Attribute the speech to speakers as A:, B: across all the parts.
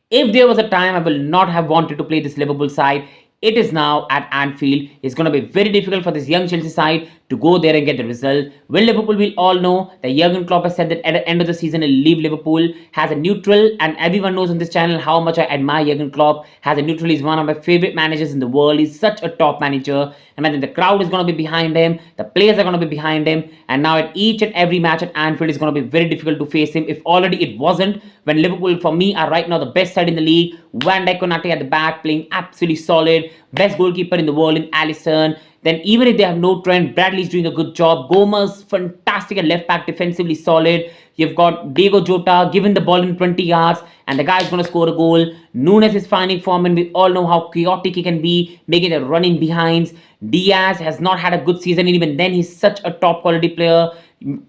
A: If there was a time I will not have wanted to play this Liverpool side, it is now at Anfield. It's going to be very difficult for this young Chelsea side to go there and get the result. Will Liverpool will all know that Jurgen Klopp has said that at the end of the season he'll leave Liverpool, has a neutral, and everyone knows on this channel how much I admire Jurgen Klopp. Has a neutral, he's one of my favorite managers in the world. He's such a top manager, and I think the crowd is going to be behind him, the players are going to be behind him, and now at each and every match at Anfield is going to be very difficult to face him. If already it wasn't, when Liverpool for me are right now the best side in the league. Van Dijk, Konate at the back playing absolutely solid, best goalkeeper in the world in Alisson. Then even if they have no Trent, Bradley's doing a good job. Gomez, fantastic at left back, defensively solid. You've got Diego Jota given the ball in 20 yards and the guy is going to score a goal. Nunes is finding form and we all know how chaotic he can be, making the running behinds. Diaz has not had a good season and even then he's such a top quality player.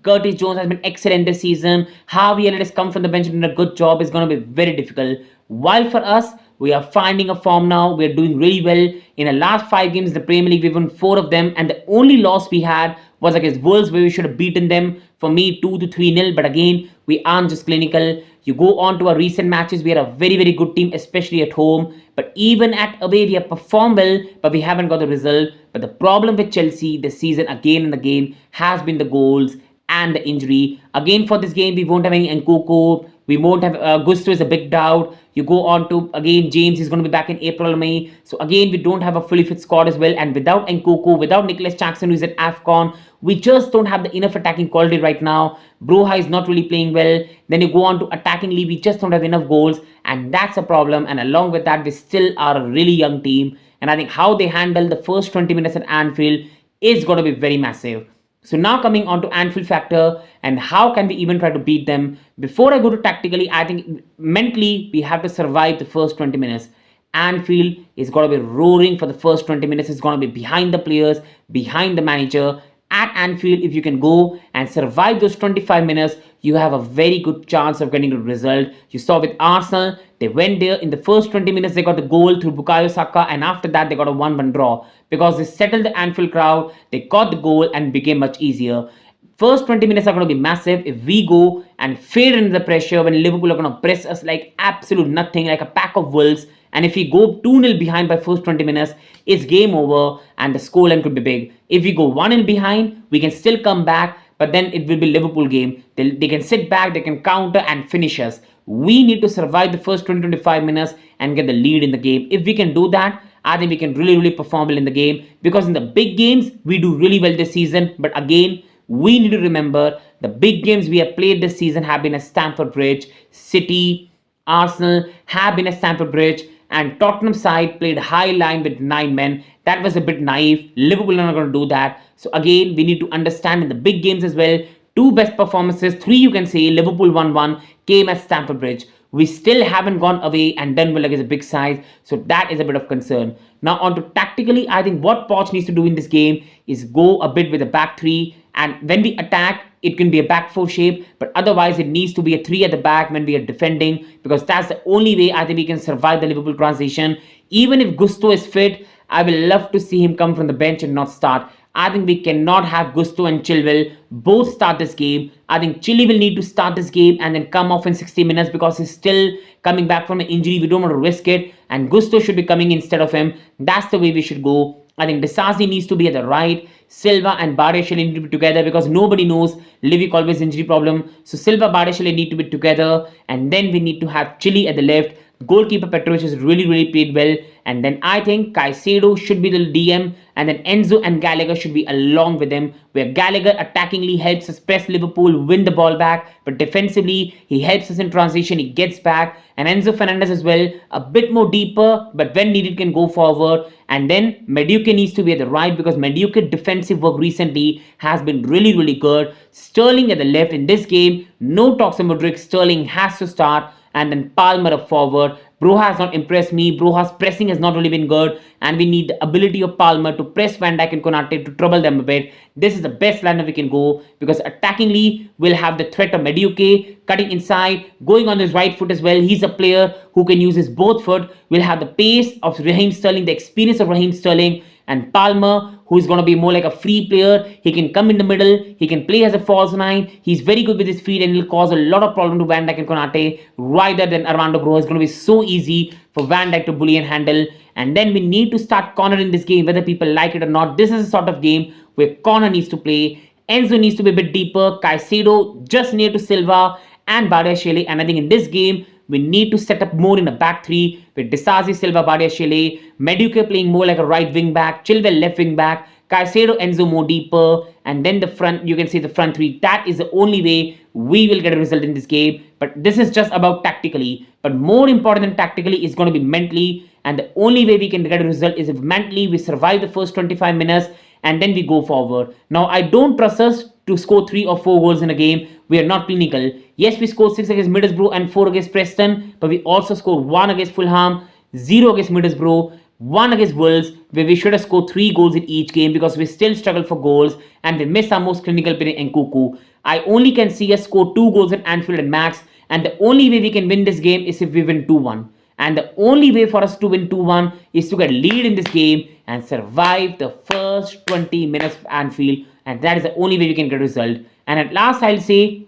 A: Curtis Jones has been excellent this season. Harvey Elliott has come from the bench and done a good job. It's going to be very difficult. While for us, we are finding a form now. We are doing really well. In the last 5 games in the Premier League, we've won 4 of them. And the only loss we had was against Wolves, where we should have beaten them. For me, 2 to 3-0. But again, we aren't just clinical. You go on to our recent matches, we are a very, very good team, especially at home. But even at away, we have performed well, but we haven't got the result. But the problem with Chelsea this season, again and again, has been the goals and the injury. Again, for this game, we won't have any Nkunku. We won't have Gusto is a big doubt. You go on to, again, James is going to be back in April or May. So again, we don't have a fully fit squad as well. And without Nkunku, without Nicholas Jackson, who is at AFCON, we just don't have the enough attacking quality right now. Broha is not really playing well. Then you go on to attackingly, we just don't have enough goals. And that's a problem. And along with that, we still are a really young team. And I think how they handle the first 20 minutes at Anfield is going to be very massive. So now coming on to Anfield factor and how can we even try to beat them. Before I go to tactically, I think mentally we have to survive the first 20 minutes. Anfield is going to be roaring for the first 20 minutes. It's going to be behind the players, behind the manager. At Anfield, if you can go and survive those 25 minutes, you have a very good chance of getting a result. You saw with Arsenal, they went there in the first 20 minutes, they got the goal through Bukayo Saka, and after that, they got a 1-1 draw because they settled the Anfield crowd, they got the goal, and became much easier. First 20 minutes are going to be massive if we go and fade into the pressure when Liverpool are going to press us like absolute nothing, like a pack of wolves. And if we go 2-0 behind by first 20 minutes, it's game over and the scoreline could be big. If we go 1-0 behind, we can still come back, but then it will be Liverpool game. They can sit back, they can counter and finish us. We need to survive the first 20-25 minutes and get the lead in the game. If we can do that, I think we can really perform well in the game, because in the big games, we do really well this season. But again, we need to remember the big games we have played this season have been at Stamford Bridge. City, Arsenal have been at Stamford Bridge, and Tottenham side played high line with 9 men. That was a bit naive. Liverpool are not going to do that. So again, we need to understand in the big games as well, 2 best performances, 3 you can say, Liverpool 1-1 came at Stamford Bridge. We still haven't gone away and done well against a big side. So that is a bit of concern. Now on to tactically, I think what Poch needs to do in this game is go a bit with a back 3. And when we attack, it can be a back 4 shape, but otherwise it needs to be a 3 at the back when we are defending, because that's the only way I think we can survive the Liverpool transition. Even if Gusto is fit, I will love to see him come from the bench and not start. I think we cannot have Gusto and Chilwell both start this game. I think Chile will need to start this game and then come off in 60 minutes because he's still coming back from an injury. We don't want to risk it, and Gusto should be coming instead of him. That's the way we should go. I think Disasi needs to be at the right. Silva and Bardeshele need to be together because nobody knows Livy Colby's injury problem. So Silva, Bardeshele need to be together, and then we need to have Chile at the left. Goalkeeper Petrovic has really played well, and then I think Caicedo should be the DM, and then Enzo and Gallagher should be along with him, where Gallagher attackingly helps us press Liverpool, win the ball back, but defensively he helps us in transition, he gets back, and Enzo Fernandez as well, a bit more deeper, but when needed can go forward. And then Madueke needs to be at the right, because Madueke defensive work recently has been really good. Sterling at the left in this game, no talks of Modric, Sterling has to start, and then Palmer up forward. Broha has not impressed me. Broha's pressing has not really been good, and we need the ability of Palmer to press Van Dijk and Konate to trouble them a bit. This is the best lineup we can go, because attackingly we'll have the threat of Madueke cutting inside, going on his right foot as well. He's a player who can use his both foot. We'll have the pace of Raheem Sterling, the experience of Raheem Sterling, And Palmer, who's going to be more like a free player, he can come in the middle, he can play as a false nine, he's very good with his feet and he'll cause a lot of problem to Van Dijk and Konate, rather than Armando Broja. It's going to be so easy for Van Dijk to bully and handle. And then we need to start corner in this game, whether people like it or not. This is a sort of game where corner needs to play. Enzo needs to be a bit deeper, Caicedo just near to Silva and Badiashile. And I think in this game, we need to set up more in a back three with Disasi, Silva, Badiashile, Madueke playing more like a right wing back, Chilwell left wing back, Caicedo, Enzo more deeper, and then the front, you can see the front three. That is the only way we will get a result in this game. But this is just about tactically. But more important than tactically is going to be mentally. And the only way we can get a result is if mentally we survive the first 25 minutes and then we go forward. Now, I don't trust us to score 3 or 4 goals in a game. We are not clinical. Yes, we scored 6 against Middlesbrough and 4 against Preston, but we also scored 1 against Fulham, 0 against Middlesbrough, 1 against Wolves, where we should have scored 3 goals in each game because we still struggle for goals and we miss our most clinical player in nkunku. I only can see us score 2 goals at Anfield and max, and the only way we can win this game is if we win 2-1. And the only way for us to win 2-1 is to get lead in this game and survive the first 20 minutes of Anfield. And that is the only way we can get a result. And at last, I'll say,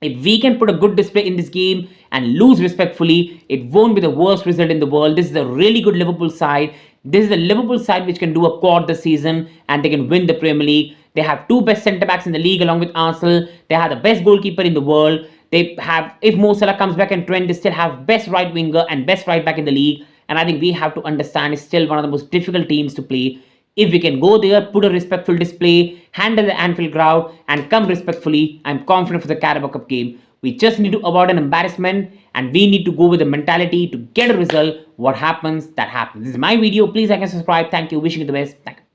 A: if we can put a good display in this game and lose respectfully, it won't be the worst result in the world. This is a really good Liverpool side. This is a Liverpool side which can do a quad this season and they can win the Premier League. They have 2 best centre-backs in the league along with Arsenal. They have the best goalkeeper in the world. They have, if Mo Salah comes back and Trent, they still have best right winger and best right back in the league. And I think we have to understand it's still one of the most difficult teams to play. If we can go there, put a respectful display, handle the Anfield crowd, and come respectfully, I'm confident for the Carabao Cup game. We just need to avoid an embarrassment and we need to go with the mentality to get a result. What happens, that happens. This is my video. Please like and subscribe. Thank you. Wishing you the best. Thank you.